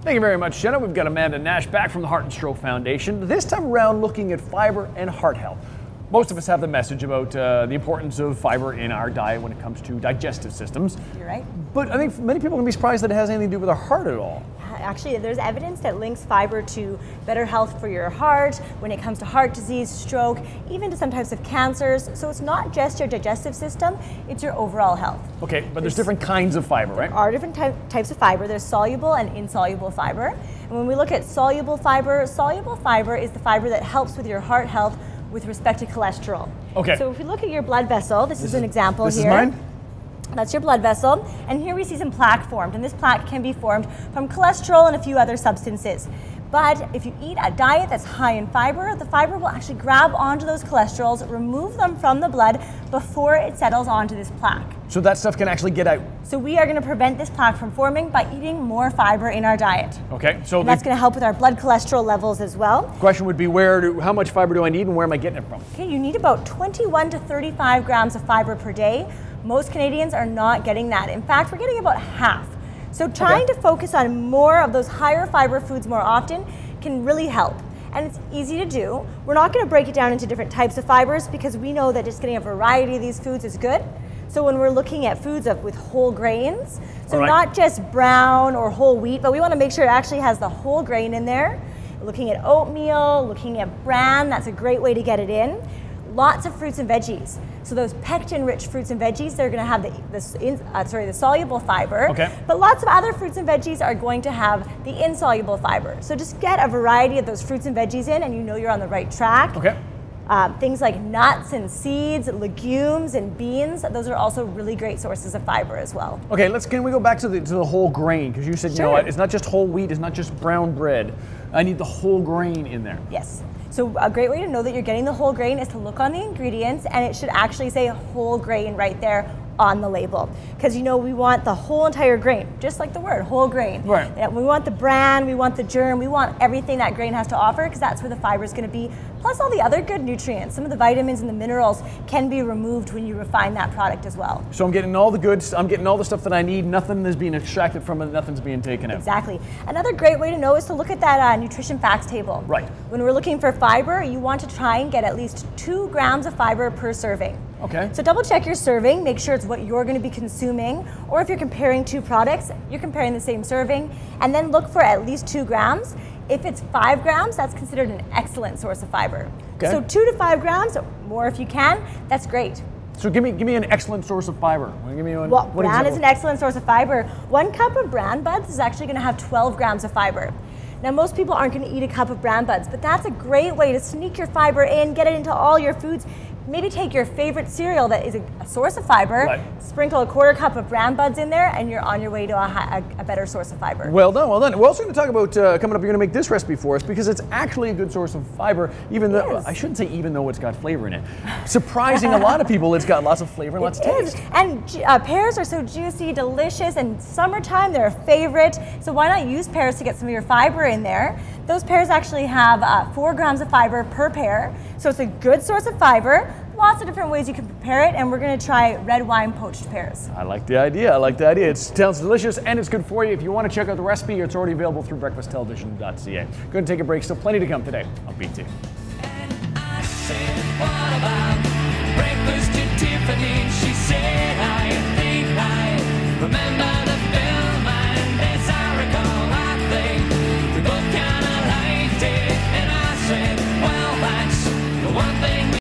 Thank you very much, Jenna. We've got Amanda Nash back from the Heart and Stroke Foundation, this time around looking at fiber and heart health. Most of us have the message about the importance of fiber in our diet when it comes to digestive systems. You're right. But I think many people can be surprised that it has anything to do with our heart at all. Actually, there's evidence that links fiber to better health for your heart, when it comes to heart disease, stroke, even to some types of cancers. So it's not just your digestive system, it's your overall health. Okay, but there's different kinds of fiber, right? There are different types of fiber. There's soluble and insoluble fiber. And when we look at soluble fiber is the fiber that helps with your heart health with respect to cholesterol. Okay. So if we look at your blood vessel, this is an example here. This is mine? That's your blood vessel, and here we see some plaque formed, and this plaque can be formed from cholesterol and a few other substances. But if you eat a diet that's high in fiber, the fiber will actually grab onto those cholesterols, remove them from the blood before it settles onto this plaque. So that stuff can actually get out. So we are going to prevent this plaque from forming by eating more fiber in our diet. Okay, so and that's going to help with our blood cholesterol levels as well. Question would be how much fiber do I need and where am I getting it from? Okay, you need about 21 to 35 grams of fiber per day. Most Canadians are not getting that. In fact, we're getting about half. So trying to focus on more of those higher fiber foods more often can really help. And it's easy to do. We're not going to break it down into different types of fibers because we know that just getting a variety of these foods is good. So when we're looking at foods with whole grains, so not just brown or whole wheat, but we want to make sure it actually has the whole grain in there. Looking at oatmeal, looking at bran, that's a great way to get it in. Lots of fruits and veggies. So those pectin-rich fruits and veggies, they're going to have the soluble fiber. Okay. But lots of other fruits and veggies are going to have the insoluble fiber. So just get a variety of those fruits and veggies in, and you know you're on the right track. Okay. Things like nuts and seeds, legumes and beans, those are also really great sources of fiber as well. Okay, can we go back to the whole grain? Because you said, you know what, it's not just whole wheat, it's not just brown bread. I need the whole grain in there. Yes. So a great way to know that you're getting the whole grain is to look on the ingredients, and it should actually say whole grain right there on the label. Because you know we want the whole entire grain, just like the word, whole grain. Right. And we want the bran, we want the germ, we want everything that grain has to offer because that's where the fiber is going to be. Plus all the other good nutrients, some of the vitamins and the minerals can be removed when you refine that product as well. So I'm getting all the goods, I'm getting all the stuff that I need, nothing is being extracted from it, nothing's being taken out. Exactly. Another great way to know is to look at that nutrition facts table. Right. When we're looking for fiber, you want to try and get at least 2 grams of fiber per serving. Okay. So double check your serving, make sure it's what you're going to be consuming, or if you're comparing 2 products, you're comparing the same serving, and then look for at least 2 grams. If it's 5 grams, that's considered an excellent source of fiber. Okay. So 2 to 5 grams, more if you can, that's great. So give me an excellent source of fiber. Give me one. Well, bran is an excellent source of fiber. 1 cup of bran buds is actually going to have 12 grams of fiber. Now most people aren't going to eat a cup of bran buds, but that's a great way to sneak your fiber in, get it into all your foods. Maybe take your favorite cereal that is a source of fiber, sprinkle a 1/4 cup of bran buds in there, and you're on your way to a better source of fiber. Well done, well done. We're also going to talk about, coming up, you're going to make this recipe for us because it's actually a good source of fiber, even though, I shouldn't say even though it's got flavor in it. Surprising a lot of people, it's got lots of flavor and lots of taste. And pears are so juicy, delicious, and summertime, they're a favorite. So why not use pears to get some of your fiber in there? Those pears actually have 4 grams of fiber per pear, so it's a good source of fiber. Lots of different ways you can prepare it, and we're going to try red wine poached pears. I like the idea. I like the idea. It sounds delicious and it's good for you. If you want to check out the recipe, it's already available through breakfasttelevision.ca. Going to take a break. Still plenty to come today on BT. And I said, what about breakfast at Tiffany? She said, I think I remember the film, and as I recall, I think we both kind of liked it. And I said, well, that's the one thing